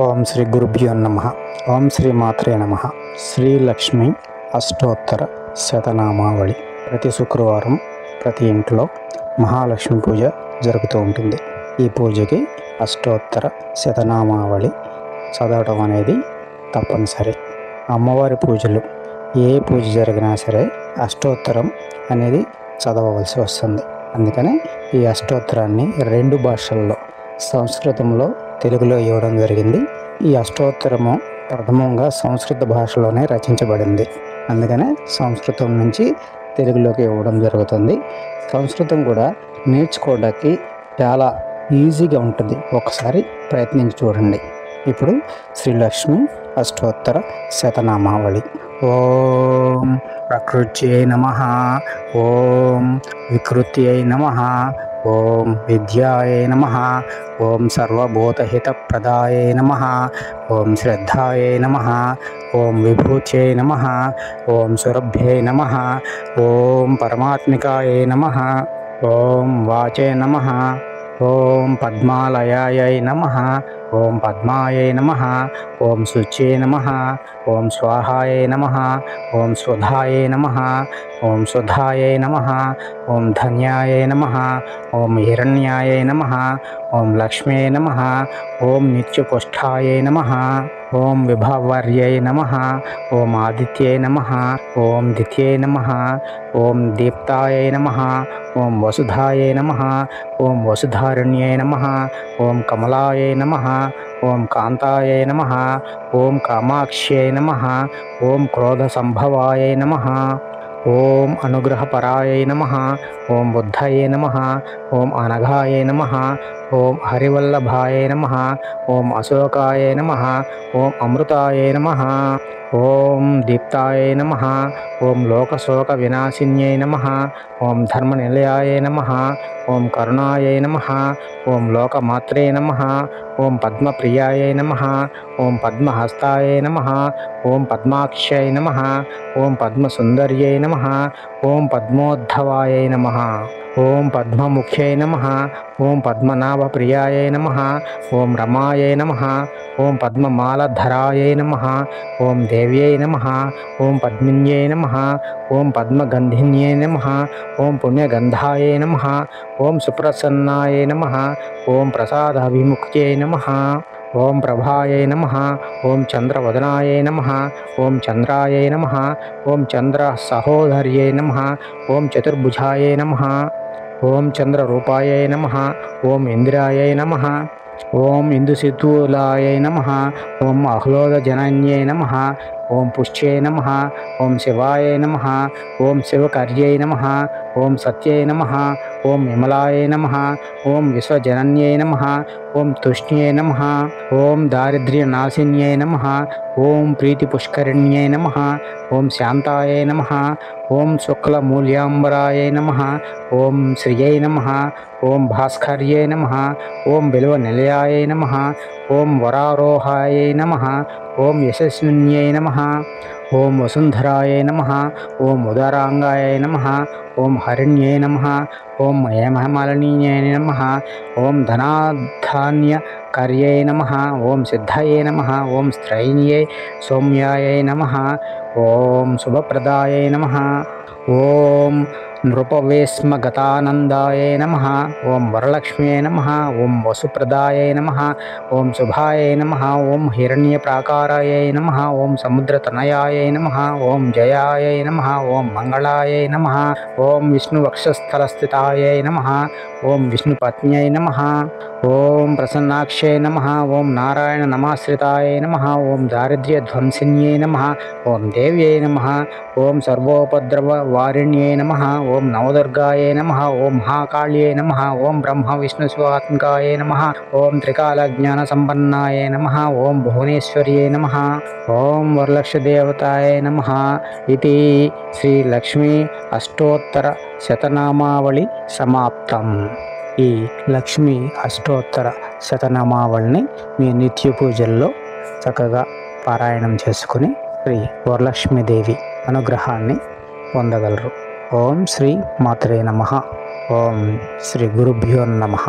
ఓం శ్రీ గురుభ్యో నమః. ఓం శ్రీ మాత్రే నమః. శ్రీ లక్ష్మి అష్టోత్తర శతనామావళి. ప్రతి శుక్రవారం ప్రతి ఇంట్లో మహాలక్ష్మి పూజ జరుగుతూ ఉంటుంది. ఈ పూజకి అష్టోత్తర శతనామావళి చదవటం అనేది తప్పనిసరి. అమ్మవారి పూజలు ఏ పూజ జరిగినా సరే అష్టోత్తరం అనేది చదవవలసి వస్తుంది. అందుకనే ఈ అష్టోత్తరాన్ని 2 భాషల్లో, సంస్కృతంలో, తెలుగులో ఇవ్వడం జరిగింది. ఈ అష్టోత్తరము ప్రథమంగా సంస్కృత భాషలోనే రచించబడింది. అందుకనే సంస్కృతం నుంచి తెలుగులోకి ఇవ్వడం జరుగుతుంది. సంస్కృతం కూడా నేర్చుకోవడానికి చాలా ఈజీగా ఉంటుంది. ఒకసారి ప్రయత్నించి చూడండి. ఇప్పుడు శ్రీ లక్ష్మి అష్టోత్తర శతనామావళి. ఓం ప్రకృత్యై నమః. ఓం వికృత్యై నమః. ఓం విద్యాయై నమః. ఓం సర్వభూతహితప్రదాయై నమః. ఓం శ్రద్ధాయై నమః. ఓం విభూత్యై నమః. ఓం సురభ్యై నమః. ఓం పరమాత్మికాయై నమః. ఓం వాచే నమః. ఓం పద్మాలయాయై నమః. ఓం పద్మాయై నమః. ఓం శుచ్యై నమః. ఓం స్వాహాయై నమః. ఓం స్వధాయై నమః. ఓం సుధాయై నమః. ఓం ధన్యాయై నమః. ఓం హిరణ్యాయై నమః. ఓం లక్ష్మ్యై నమః. ఓం నిత్యపుష్టాయై నమః. ఓం విభావర్యై నమః. ఓం ఆదిత్యై నమః. ఓం దిత్యై నమః. ఓం దీప్తాయై నమః. ఓం వసుధాయై నమః. ఓం వసుధారణ్యై నమః. ఓం కమలాయై నమః. ఓం కాంతాయై నమః. ఓం కామాక్ష్యై నమః. ఓం క్రోధసంభవాయై నమః. ఓం అనుగ్రహపరాయై నమః. ఓం బుద్ధయే నమః. ఓం అనఘాయై నమః. ఓం హరివల్లభాయై నమః. ఓం అశోకాయై నమః. ఓం అమృతాయై నమః. ఓం దీప్తాయై నమః. ఓం లోకశోక వినాశిన్యై నమః. ఓం ధర్మనిలయాయై నమః. ఓం కరుణాయై నమః. ఓం లోకమాత్రే నమః. ఓం పద్మప్రియాయై నమః. ఓం పద్మహస్తాయై నమః. ఓం పద్మాక్షయై నమః. ఓం పద్మసుందర్యై నమః. ఓం పద్మోద్ధవాయై నమః. ఓం పద్మముఖ్యై నమః. ఓం పద్మనాభప్రియాయై నమః. ఓం రమాయై నమః. ఓం పద్మమాలధరాయై నమః. ఓం దేవ్యై నమః. ఓం పద్మిన్యై నమః. ఓం పద్మగంధిన్యై నమః. ఓం పుణ్యగంధాయై నమః. ఓం సుప్రసన్నాయై నమః. ఓం ప్రసాదాభిముఖ్యై నమః. ఓం ప్రభాయై నమః. ఓం చంద్రవదనాయై నమః. ఓం చంద్రాయై నమః. ఓం చంద్ర సహోదర్యై నమః. ఓం చతుర్భుజాయై నమః. ఓం చంద్రరూపాయై నమః. ఓం ఇంద్రాయై నమః. ఓం ఇందుశితూలాయై నమః. ఓం ఆహ్లాదజనన్యై నమః. ఓం పుష్ట్యై నమః. ఓం శివాయై నమః. ఓం శివకర్యై నమః. ఓం సత్యై నమః. ఓం విమలాయై నమః. ఓం విశ్వజనన్యై నమః. ఓం తుష్ణ్యై నమః. ఓం దారిద్ర్యనాశిన్యై నమః. ఓం ప్రీతిపుష్కరిణ్యై నమః. ఓం శాంతాయై నమః. ఓం శుక్లమూల్యాంబరాయై నమః. ఓం శ్రియై నమః. ఓం భాస్కర్యై నమః. ఓం బిల్వనిలయాయై నమః. ఓం వరారోహాయై నమః. ఓం యశస్విన్యై నమః. ఓం వసుంధరాయై నమః. ఓం ఉదరాంగాయై నమః. ఓం హరిణ్యై నమః. ఓం హేమమాలిన్యై నమః. ఓం ధనాధాన్యకర్యై నమః. ఓం సిద్ధయై నమః. ఓం స్త్రైణ్యై సౌమ్యాయై నమః. ఓం శుభప్రదాయై నమః. ఓం నృపవేశ్మగతానందాయై నమః. ఓం వరలక్ష్మ్యై నమః. ఓం వసుప్రదాయై నమః. ఓం శుభాయై నమః. ఓం హిరణ్యప్రాకారాయై నమః. ఓం సముద్రతనయాయై నమః. ఓం జయాయై నమః. ఓం మంగళాయై నమః. ఓం విష్ణువక్షస్థలస్థితాయై నమః. ఓం విష్ణుపత్న్యై నమః. ఓం ప్రసన్నాక్షై నమః. ఓం నారాయణ నమాశ్రితాయై నమః. ఓం దారిద్ర్యధ్వంసిన్యై నమః. ఓం దేవ్యై నమః. ఓం సర్వోపద్రవవారిణ్యై నమః. ఓం నవదుర్గాయై నమః. ఓం మహాకాళ్యై నమః. ఓం బ్రహ్మ విష్ణు శివాత్మికాయై నమః. ఓం త్రికాలజ్ఞానసంపన్నాయై నమః. ఓం భువనేశ్వర్యై నమః. ఓం వరలక్ష్మీదేవతాయై నమః. ఇది శ్రీ లక్ష్మీ అష్టోత్తర శతనామావళి సమాప్తం. ఈ లక్ష్మీ అష్టోత్తర శతనామావళిని మీ నిత్య పూజల్లో చక్కగా పారాయణం చేసుకుని శ్రీ వరలక్ష్మీదేవి అనుగ్రహాన్ని పొందగలరు. ఓం శ్రీ మాత్రే నమః. ఓం శ్రీ గురుభ్యో నమః.